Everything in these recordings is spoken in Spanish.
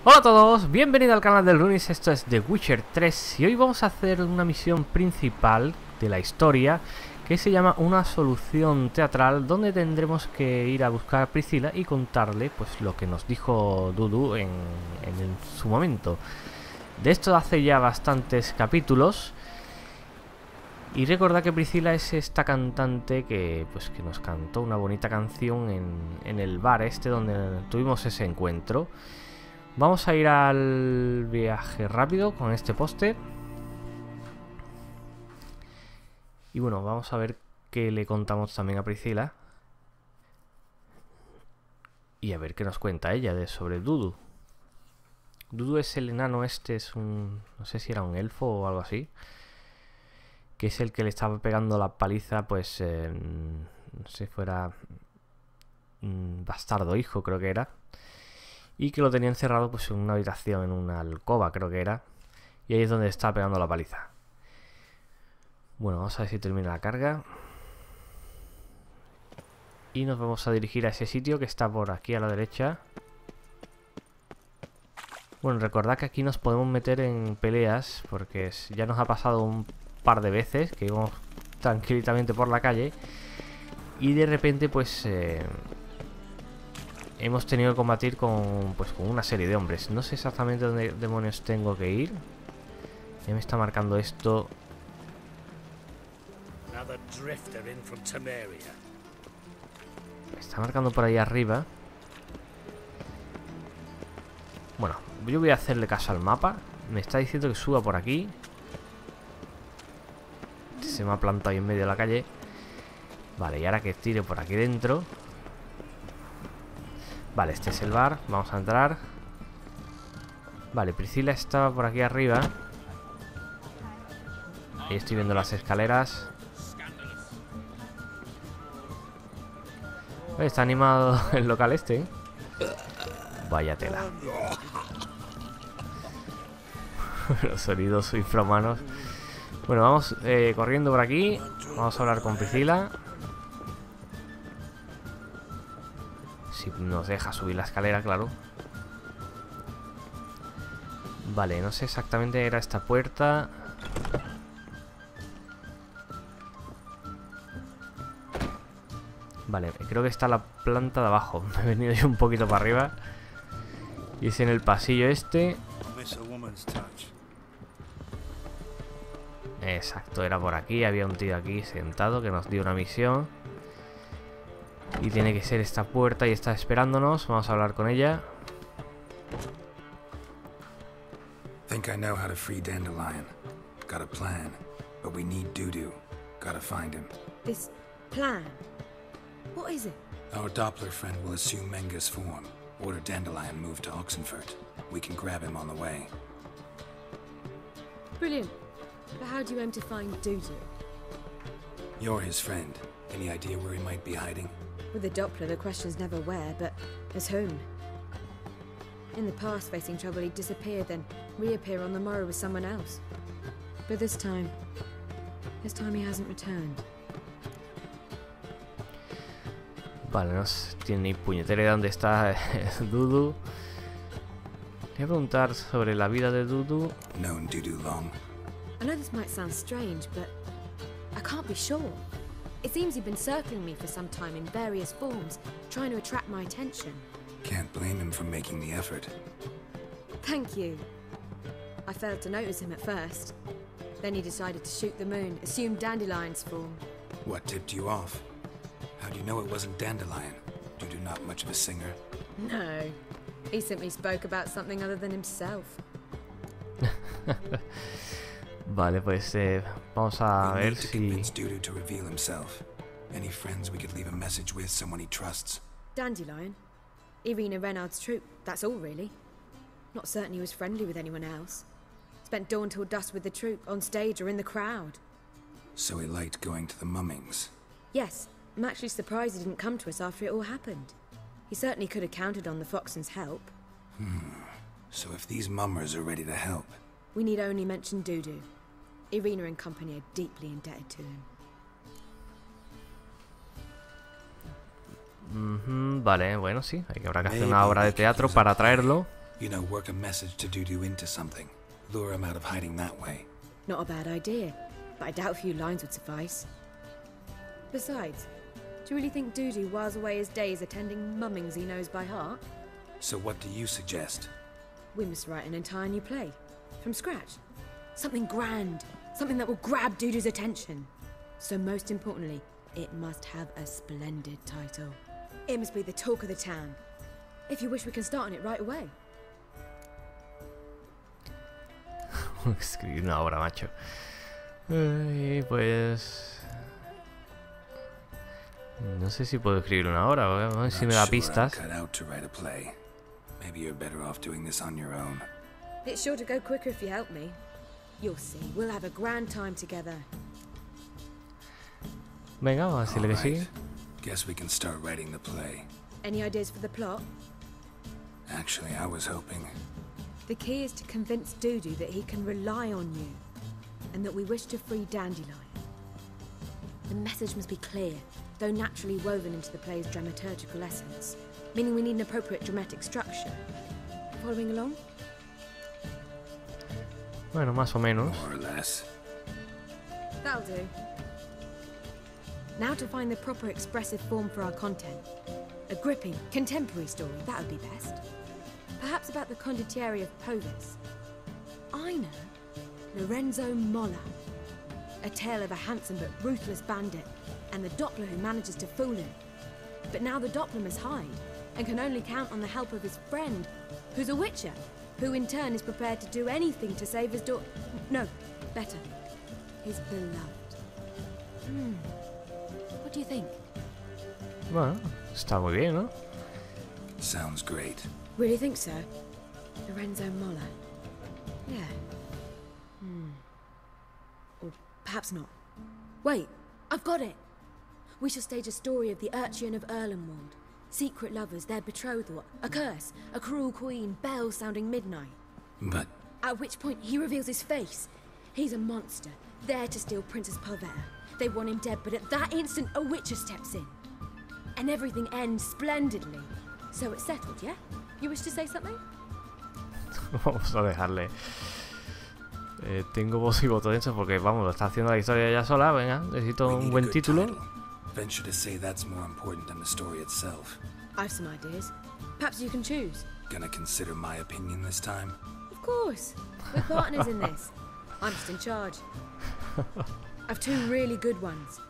Hola a todos, bienvenido al canal del Lunis, esto es The Witcher 3 y hoy vamos a hacer una misión principal de la historia que se llama una solución teatral, donde tendremos que ir a buscar a Priscila y contarle pues lo que nos dijo Dudu en su momento. De esto hace ya bastantes capítulos. Y recordad que Priscila es esta cantante que nos cantó una bonita canción en el bar este donde tuvimos ese encuentro. Vamos a ir al viaje rápido con este póster. Y bueno, vamos a ver qué le contamos también a Priscila. Y a ver qué nos cuenta ella sobre Dudu. Dudu es el enano este, es un... no sé si era un elfo o algo así. Que es el que le estaba pegando la paliza, pues... no sé si fuera... bastardo hijo, creo que era. Y que lo tenía encerrado pues en una habitación, en una alcoba, creo que era. Y ahí es donde estaba pegando la paliza. Bueno, vamos a ver si termina la carga. Y nos vamos a dirigir a ese sitio que está por aquí a la derecha. Bueno, recordad que aquí nos podemos meter en peleas, porque ya nos ha pasado un par de veces que íbamos tranquilamente por la calle y de repente pues hemos tenido que combatir con una serie de hombres. No sé exactamente dónde demonios tengo que ir. Ya me está marcando esto. Me está marcando por ahí arriba. Bueno, yo voy a hacerle caso al mapa. Me está diciendo que suba por aquí. Se me ha plantado ahí en medio de la calle. Vale, y ahora que tire por aquí dentro. Vale, este es el bar. Vamos a entrar. Vale, Priscila estaba por aquí arriba. Ahí estoy viendo las escaleras. Está animado el local este, ¿eh? Vaya tela. Los sonidos infrahumanos. Bueno, vamos corriendo por aquí. Vamos a hablar con Priscila. Si nos deja subir la escalera, claro. Vale, no sé exactamente, era esta puerta. Vale, creo que está la planta de abajo. Me he venido yo un poquito para arriba. Y es en el pasillo este. Exacto, era por aquí. Había un tío aquí sentado que nos dio una misión. Y tiene que ser esta puerta y está esperándonos. Vamos a hablar con ella. Think I know how to free Dandelion. Got a plan, but we need Dudu. Gotta find him. This plan? What is it? Our Doppler friend will assume Menga's form. Order Dandelion moved to Oxenfurt. We can grab him on the way. Brilliant. But how do you aim to find Dudu? You're his friend. Any idea where he might be hiding? With the Doppler, the question's never where, but as whom. In the past, facing trouble, he'd disappear, then reappear on the morrow with someone else. But this time he hasn't returned. Vale, no tiene ni puñetera idea dónde está Dudu. Le voy a preguntar sobre la vida de Dudu. Known Dudu long. I know this might sound strange, but I can't be sure. It seems he'd been circling me for some time in various forms, trying to attract my attention. Can't blame him for making the effort. Thank you. I failed to notice him at first. Then he decided to shoot the moon, assume Dandelion's form. What tipped you off? How do you know it wasn't Dandelion? Dudu not much of a singer? No. He simply spoke about something other than himself. Vale, pues vamos a ver si... convince Dudu to reveal himself. Any friends we could leave a message with, someone he trusts? Dandelion? Irina Renard's troupe, that's all really. Not certain he was friendly with anyone else. Spent dawn till dusk with the troupe, on stage or in the crowd. So he liked going to the mummings? Yes, I'm actually surprised he didn't come to us after it all happened. He certainly could have counted on the Foxen's help. So if these mummers are ready to help... We need only mention Dudu. Irina and company are deeply indebted to him. Vale, bueno, sí. Habrá que hacer una obra de teatro para traerlo. You know, work a message to Dudu into something. Lure him out of hiding that way. Not a bad idea, but I doubt a few lines would suffice. Besides, do you really think Dudu whiles away his days attending mummings he knows by heart? So what do you suggest? We must write an entire new play. From scratch. Something grand. Something that will grab Dudu's attention. So most importantly, it must have a splendid title. It must be the talk of the town. If you wish, we can start on it right away. Escribir una obra, macho. Pues... no sé si puedo escribir una obra, a ver si me da pistas. Maybe you're better off doing this on your own. It's sure to go quicker if you help me. You'll see, we'll have a grand time together. Venga, vamos a decirle que sí. Guess we can start writing the play. Any ideas for the plot? Actually, I was hoping... The key is to convince Dudu that he can rely on you, and that we wish to free Dandelion. The message must be clear, though naturally woven into the play's dramaturgical essence, meaning we need an appropriate dramatic structure. Following along? Bueno, más o menos. More or less. That'll do. Now to find the proper expressive form for our content. A gripping, contemporary story, that would be best. Perhaps about the condottieri of Povis. I know. Lorenzo Molla. A tale of a handsome but ruthless bandit, and the Doppler who manages to fool him. But now the Doppler must hide, and can only count on the help of his friend, who's a witcher, who in turn is prepared to do anything to save his daughter. No, better. His beloved. What do you think? Bueno, está muy bien, ¿no? Sounds great. Really think so? Lorenzo Molla. Yeah. Or perhaps not. Wait, I've got it! We shall stage a story of the Urchin of Erlenwald. Secret lovers, their betrothal, a curse, a cruel queen, bells sounding midnight. But... At which point he reveals his face. He's a monster, there to steal Princess Pavetta. They want him dead, but at that instant a witcher steps in. And everything ends splendidly. So it's settled, yeah? You wish to say something? Vamos a dejarle. Tengo voz y voto de eso porque, vamos, lo está haciendo la historia ya sola. Venga, necesito un buen título. Venture to say that's more important than the story itself. I've some ideas. Perhaps you can choose. Gonna consider my opinion this time? Of course. We're partners in this. I'm just in charge. I've two really good ones.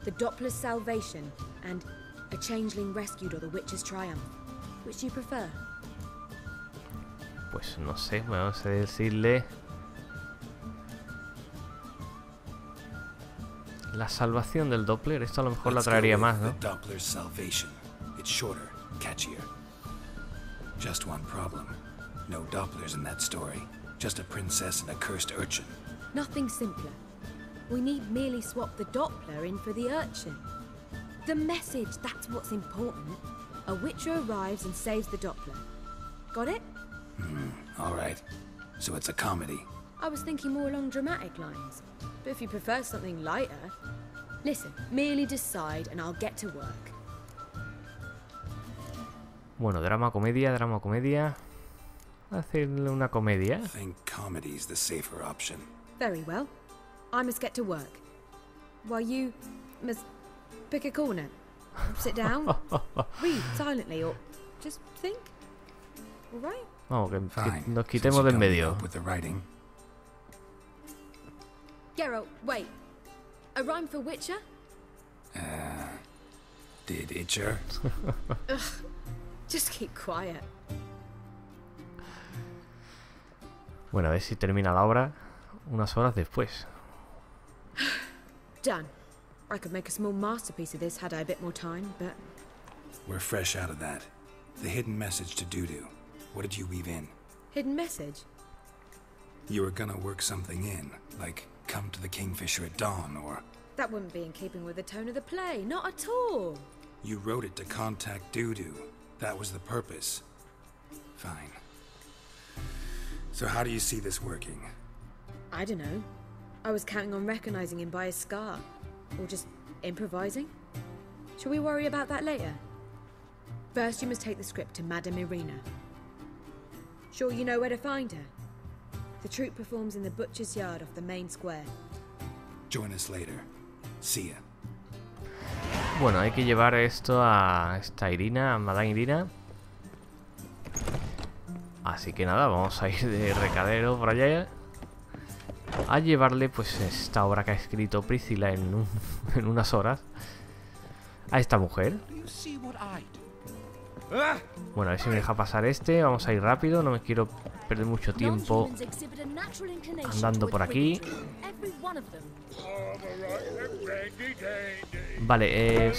The Doppler's Salvation and A Changeling Rescued or the Witcher's Triumph. Which do you prefer? Pues no sé, bueno, sé decirle... La salvación del Doppler, esto a lo mejor la traería más, ¿no? The Doppler's Salvation. It's shorter, catchier. Just one problem. No Dopplers in that story. Just a princess and a cursed urchin. Nothing simpler. We need merely swap the Doppler in for the urchin. The message, that's what's important. A witcher arrives and saves the Doppler. Got it? Alright. So it's a comedy. I was thinking more along dramatic lines. But if you prefer something lighter... Listen, merely decide and I'll get to work. Bueno, drama, comedia, drama, comedia. Hacerle una comedia. I think comedy's the safer option. Very well. I must get to work. While you must pick a corner. Sit down, read silently, or just think. All right? Vamos, que Fine. nos quitemos del medio. With the writing. Geralt, wait. A rhyme for Witcher? Did Itcher? Ugh. Just keep quiet. Bueno, a ver si termina la obra unas horas después. Done. I could make a small masterpiece of this had I a bit more time, but... We're fresh out of that. The hidden message to Dudu. What did you weave in? Hidden message? You were gonna work something in, like come to the Kingfisher at dawn, or... That wouldn't be in keeping with the tone of the play, not at all. You wrote it to contact Dudu. That was the purpose. Fine. So how do you see this working? I don't know. I was counting on recognizing him by his scar. Or just improvising. Shall we worry about that later? First, you must take the script to Madame Irina. Sure you know where to find her? The troupe performs in the butcher's yard off the main square. Join us later. See ya. Bueno, hay que llevar esto a esta Irina, a Madame Irina. Así que nada, vamos a ir de recadero por allá a llevarle pues esta obra que ha escrito Priscilla en unas horas a esta mujer. Bueno, a ver si me deja pasar este. Vamos a ir rápido, no me quiero perder mucho tiempo andando por aquí. Vale,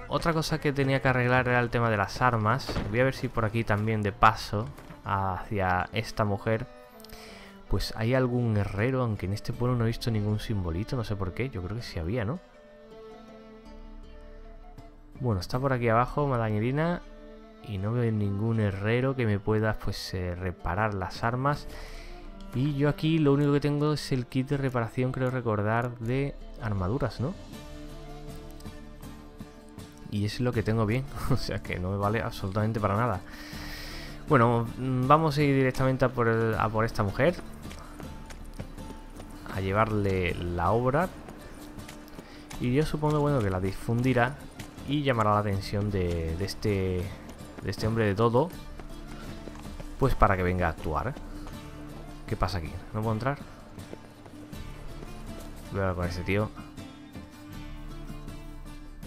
otra cosa que tenía que arreglar era el tema de las armas. Voy a ver si por aquí también de paso hacia esta mujer pues hay algún herrero, aunque en este pueblo no he visto ningún simbolito, no sé por qué. Yo creo que sí había, ¿no? Bueno, está por aquí abajo Madame Irina y no veo ningún herrero que me pueda pues reparar las armas. Y yo aquí lo único que tengo es el kit de reparación, creo recordar, de armaduras, ¿no? Y es lo que tengo bien, o sea que no me vale absolutamente para nada. Bueno, vamos a ir directamente a por esta mujer, a llevarle la obra. Y yo supongo, bueno, que la difundirá y llamará la atención de este hombre de todo, pues para que venga a actuar. ¿Qué pasa aquí? ¿No puedo entrar? Voy a hablar con ese tío.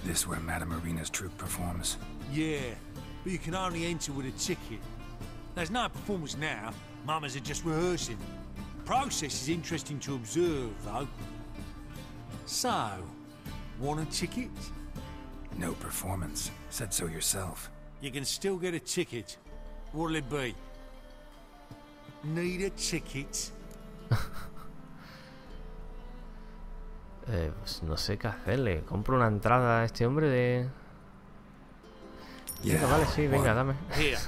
This where Madame Irina's troupe performs? Yeah, but you can only enter with a ticket. There's no performance now. Mamas are just rehearsing. Process is interesting to observe, though. So, want a ticket? No performance. Said so yourself. You can still get a ticket. What'll it be? Need a ticket? Pues no sé qué hacerle. Compro una entrada a este hombre de... Yeah, vale, sí, venga, dame. Here.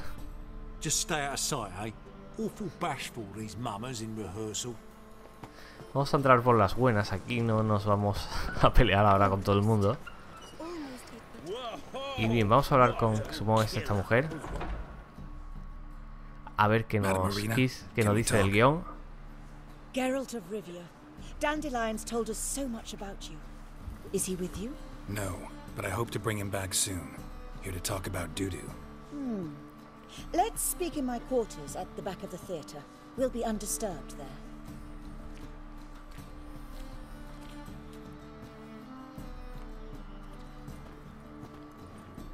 Just stay out of sight, eh? Awful bashful, these mamas in rehearsal. Vamos a entrar por las buenas. Aquí no nos vamos a pelear ahora con todo el mundo. Y bien, vamos a hablar con, supongo que es esta mujer. A ver qué nos dice el guión. Geralt of Rivia. Dandelion's told us so much about you. Is he with you? No, but I hope to bring him back soon. Here to talk about doo-doo. Let's speak in my quarters at the back of the theatre. We'll be undisturbed there.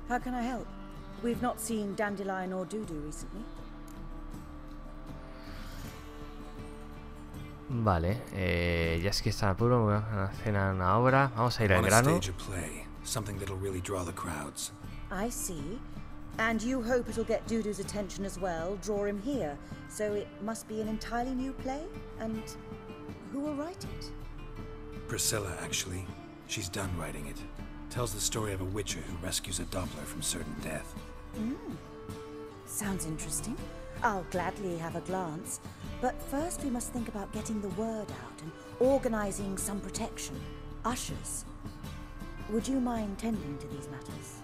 How can I help? We've not seen Dandelion or Doo-doo recently. Vale, ya es que está en el pueblo, voy a hacer una obra. Vamos a ir al grano. I see. And you hope it'll get Doo-doo's attention as well, draw him here. So it must be an entirely new play? And who will write it? Priscilla, actually. She's done writing it. Tells the story of a witcher who rescues a Doppler from certain death. Sounds interesting. I'll gladly have a glance. But first we must think about getting the word out and organizing some protection. Ushers. Would you mind tending to these matters?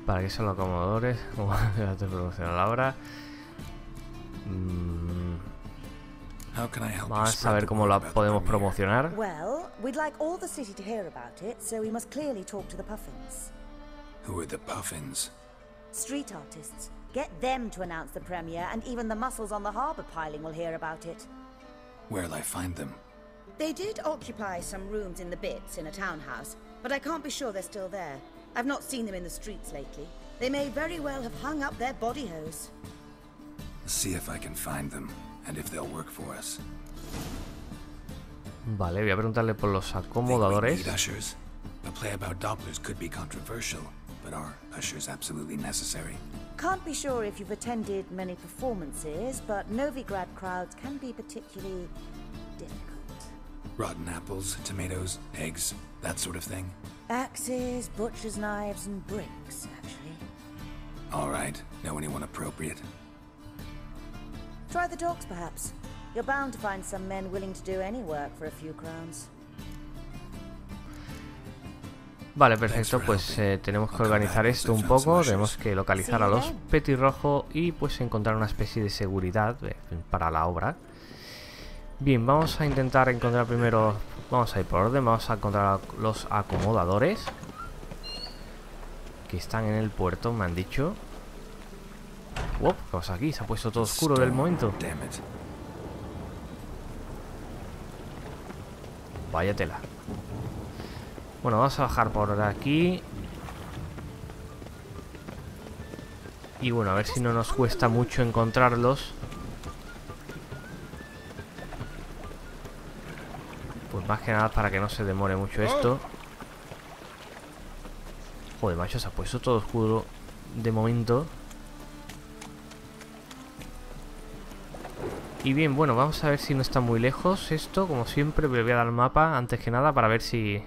¿Para qué son los acomodadores? ¿Cómo te promocionar la obra? Vamos a ver cómo la podemos promocionar. Well, we'd like all the city to hear about it, so we must clearly talk to the Puffins. Who are the Puffins? Street artists. Get them to announce the premiere, and even the muscles on the harbour piling will hear about it. Where'll I find them? They did occupy some rooms in the Bits in a townhouse, but I can't be sure they're still there. I've not seen them in the streets lately. They may very well have hung up their body hose. See if I can find them, and if they'll work for us. Vale, voy a preguntarle por los acomodadores. Ushers? A play about Dopplers could be controversial, but are ushers absolutely necessary? Can't be sure if you've attended many performances, but Novigrad crowds can be particularly difficult. Rotten apples, tomatoes, eggs, that sort of thing? Axes, butcher's knives, and bricks, actually. All right. Know anyone appropriate? Try the dogs, perhaps. You're bound to find some men willing to do any work for a few crowns. Vale, perfecto, pues tenemos que organizar esto un poco. Tenemos que localizar a los petirrojos y pues encontrar una especie de seguridad para la obra. Bien, vamos a intentar encontrar primero... Vamos a ir por orden, vamos a encontrar a los acomodadores que están en el puerto, me han dicho. ¿Qué pasa aquí? Se ha puesto todo oscuro del momento. Vaya tela. Bueno, vamos a bajar por aquí. Y bueno, a ver si no nos cuesta mucho encontrarlos. Pues más que nada para que no se demore mucho esto. Joder, macho, se ha puesto todo oscuro de momento. Y bien, bueno, vamos a ver si no está muy lejos esto. Como siempre, le voy a dar el mapa antes que nada para ver si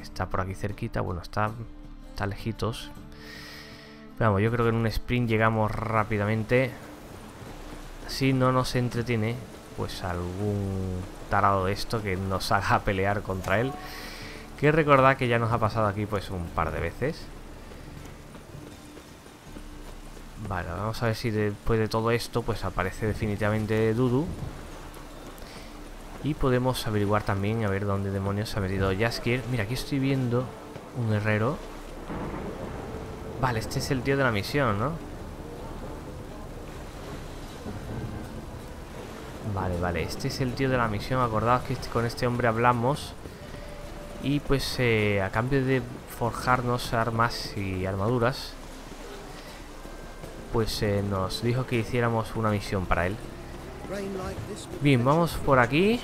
está por aquí cerquita. Bueno, está lejitos. Pero vamos, yo creo que en un sprint llegamos rápidamente. Si no nos entretiene, pues algún tarado de esto que nos haga pelear contra él. Que recordad que ya nos ha pasado aquí pues un par de veces. Vale, vamos a ver si después de todo esto pues aparece definitivamente Dudu. Y podemos averiguar también a ver dónde demonios ha venido Jaskier. Mira, aquí estoy viendo un herrero. Vale, este es el tío de la misión, ¿no? Vale, este es el tío de la misión. Acordaos que con este hombre hablamos. Y pues a cambio de forjarnos armas y armaduras, pues nos dijo que hiciéramos una misión para él. Bien, vamos por aquí.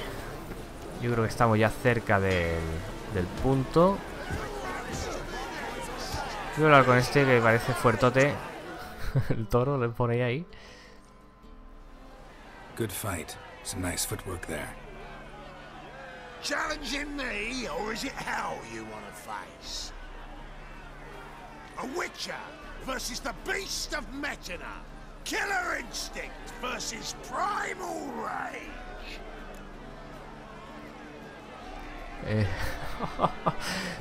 Yo creo que estamos ya cerca del punto. Voy a hablar con este que parece fuertote. El toro, le pone ahí. Good fight. Some nice footwork there. Challenging me, or is it hell you want to face? A witcher versus the beast of Metina. Killer instinct versus primal rage.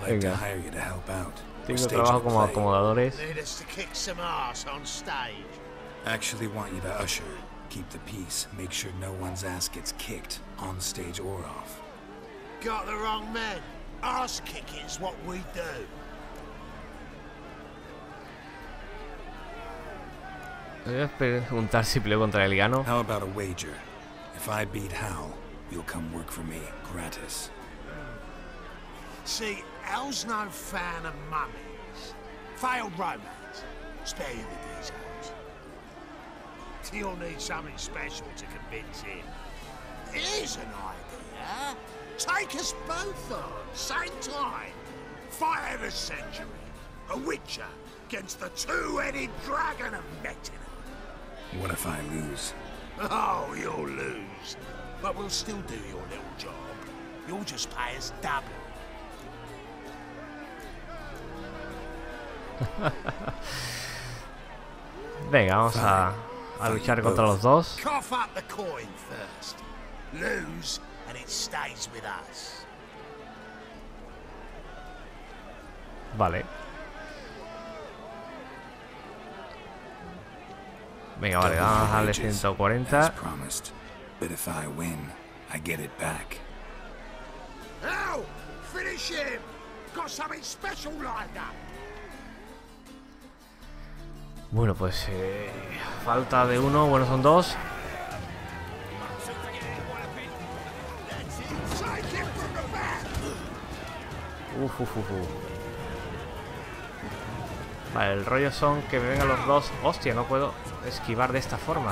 Like to hire you to help out. Tengo trabajo como acomodadores. Need us to kick some ass on stage. Actually want you to usher. Keep the peace. Make sure no one's ass gets kicked, on stage or off. Got the wrong men. Ass kicking's what we do. Voy a preguntar si peleo contra el gano. How about a wager? If I beat Hal, you'll come work for me, gratis. See, Hal's no fan of mummies. Failed romance. Spare you the details. You'll need something special to convince him. Here's an idea. Take us both on, same time. Fight of the century. A witcher against the two-headed dragon of Metina. What if I lose? Oh, you'll lose. But we'll still do your little job. You'll just pay us double. Venga, vamos a luchar contra los dos. Cough up the coin first. Lose, and it stays with us. Vale. Venga, vale, vamos a darle 140. As promised. But if I win, I get it back. Now, finish him. Got something special lined up. Bueno, pues falta de uno, bueno, son dos. Vale, el rollo son que me vengan los dos. Hostia, no puedo esquivar de esta forma.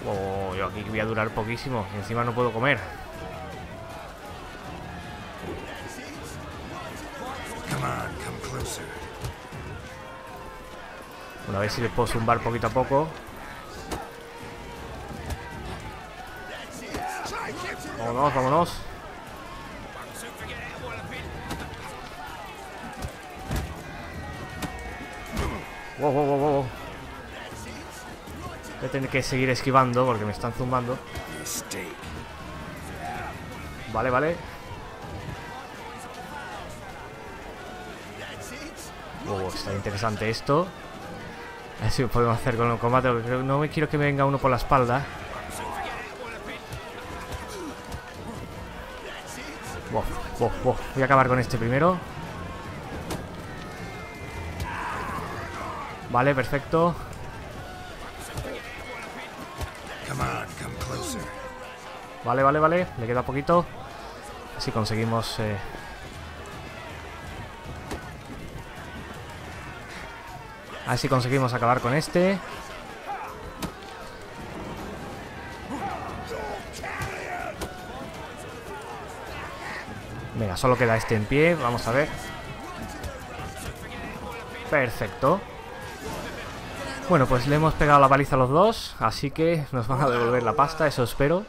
Oh, yo aquí voy a durar poquísimo y encima no puedo comer. Bueno, a ver si le puedo zumbar poquito a poco. Vámonos, vámonos. Wow, wow, wow, wow. Voy a tener que seguir esquivando porque me están zumbando. Vale, vale. Está interesante esto. A ver si lo podemos hacer con el combate. No me quiero que me venga uno por la espalda. Voy a acabar con este primero. Vale, perfecto. Vale, vale, vale. Le queda poquito. Así conseguimos... A ver si conseguimos acabar con este. Venga, solo queda este en pie. Vamos a ver. Perfecto. Bueno, pues le hemos pegado la paliza a los dos. Así que nos van a devolver la pasta, eso espero.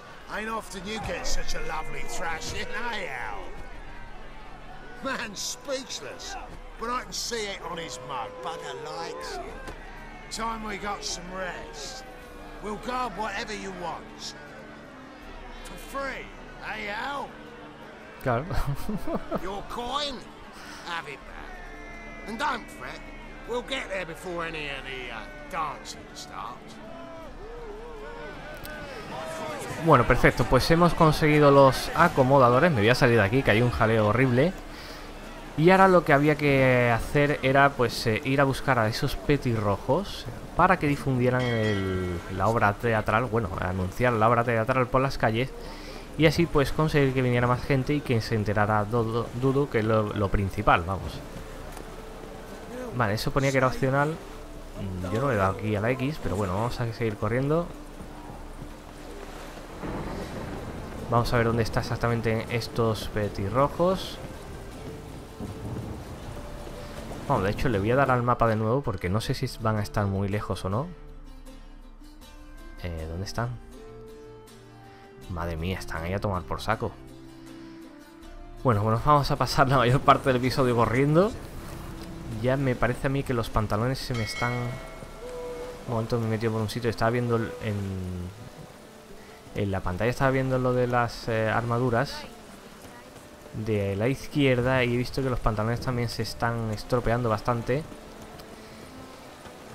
But I can see it on his mug. Bugger likes you. Time we got some rest. We'll guard whatever you want. For free, eh, Al? Claro. Your coin? Have it back. And don't fret. We'll get there before any of the dancing starts. Bueno, perfecto. Pues hemos conseguido los acomodadores. Me voy a salir de aquí, que hay un jaleo horrible. Y ahora lo que había que hacer era pues ir a buscar a esos petirrojos para que difundieran la obra teatral, bueno, anunciar la obra teatral por las calles y así pues conseguir que viniera más gente y que se enterara Dudu, que es lo principal, vamos. Vale, eso ponía que era opcional. Yo no le he dado aquí a la X, pero bueno, vamos a seguir corriendo. Vamos a ver dónde está exactamente estos petirrojos. Bueno, de hecho le voy a dar al mapa de nuevo porque no sé si van a estar muy lejos o no. ¿Dónde están? Madre mía, están ahí a tomar por saco. Bueno, vamos a pasar la mayor parte del episodio corriendo. Ya me parece a mí que los pantalones se me están... Un momento me he metido por un sitio. Estaba viendo en la pantalla, estaba viendo lo de las armaduras de la izquierda y he visto que los pantalones también se están estropeando bastante.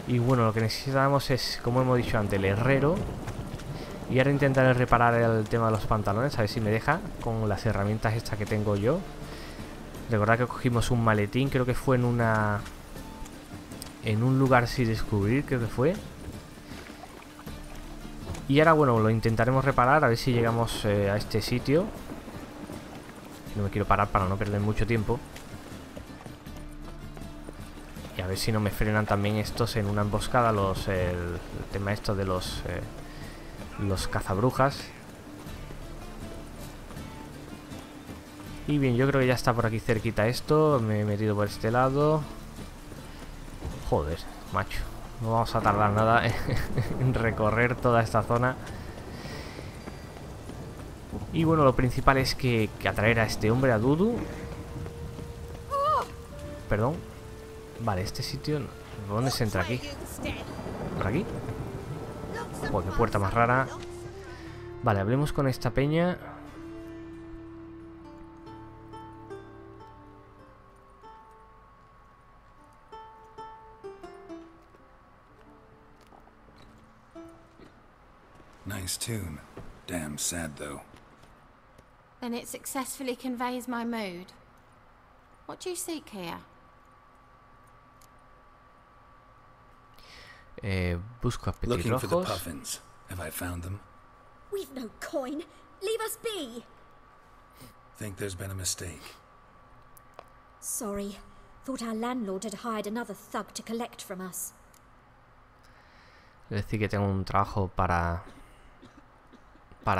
Y bueno, lo que necesitamos es, como hemos dicho antes, el herrero. Y ahora intentaré reparar el tema de los pantalones, a ver si me deja con las herramientas estas que tengo yo. Recordad que cogimos un maletín, creo que fue en un lugar sin descubrir, creo que fue. Y ahora bueno, lo intentaremos reparar, a ver si llegamos a este sitio. No me quiero parar para no perder mucho tiempo. Y a ver si no me frenan también estos en una emboscada, el tema esto de los cazabrujas. Y bien, yo creo que ya está por aquí cerquita esto. Me he metido por este lado. Joder, macho. No vamos a tardar nada en recorrer toda esta zona. Y bueno, lo principal es que atraer a este hombre, a Dudu. Perdón. Vale, este sitio... ¿Por dónde se entra aquí? ¿Por aquí? Joder, qué puerta más rara. Vale, hablemos con esta peña. Nice tune. Damn sad though. Then it successfully conveys my mood. What do you seek here? Busco a Looking for the petirrojos. puffins. Have I found them? We've no coin. Leave us be. Think there's been a mistake. Sorry. Thought our landlord had hired another thug to collect from us. Es decir, que tengo un trabajo para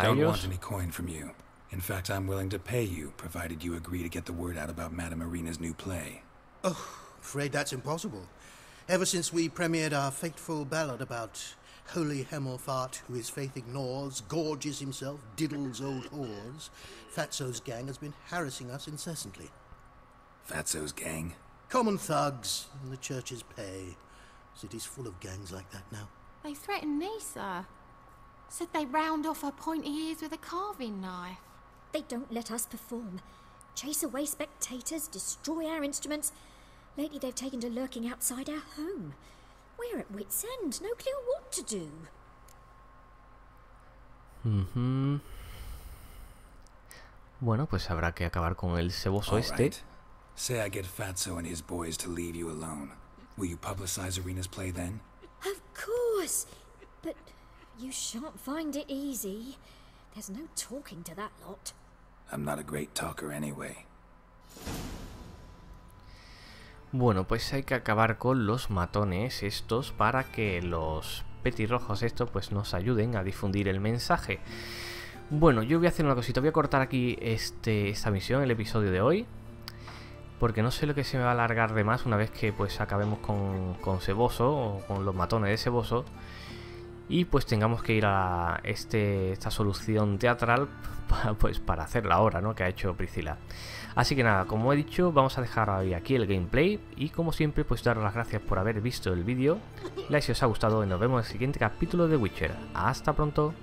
Don't ellos. want any coin from you. In fact, I'm willing to pay you, provided you agree to get the word out about Madame Irina's new play. Oh, afraid that's impossible. Ever since we premiered our fateful ballad about holy Hemelfart, who his faith ignores, gorges himself, diddles old whores, Fatso's gang has been harassing us incessantly. Fatso's gang? Common thugs in the church's pay. City's full of gangs like that now. They threatened me, sir. Said they'd round off her pointy ears with a carving knife. They don't let us perform. Chase away spectators, destroy our instruments. Lately they've taken to lurking outside our home. We're at wit's end, no clue what to do. Bueno, pues habrá que acabar con el ceboso este. Right. Say I get Fatso and his boys to leave you alone. Will you publicize Arena's play then? Of course, but you shan't find it easy. There's no talking to that lot. I'm not a great talker anyway. Bueno, pues hay que acabar con los matones estos para que los petirrojos estos pues nos ayuden a difundir el mensaje. Bueno, yo voy a hacer una cosita, voy a cortar aquí esta misión, el episodio de hoy, porque no sé lo que se me va a alargar de más una vez que pues acabemos con Ceboso o con los matones de Ceboso y pues tengamos que ir a esta solución teatral para hacerla ahora, ¿no? Que ha hecho Priscila. Así que nada, como he dicho, vamos a dejar aquí el gameplay y como siempre pues daros las gracias por haber visto el vídeo. Like si os ha gustado y nos vemos en el siguiente capítulo de Witcher. Hasta pronto.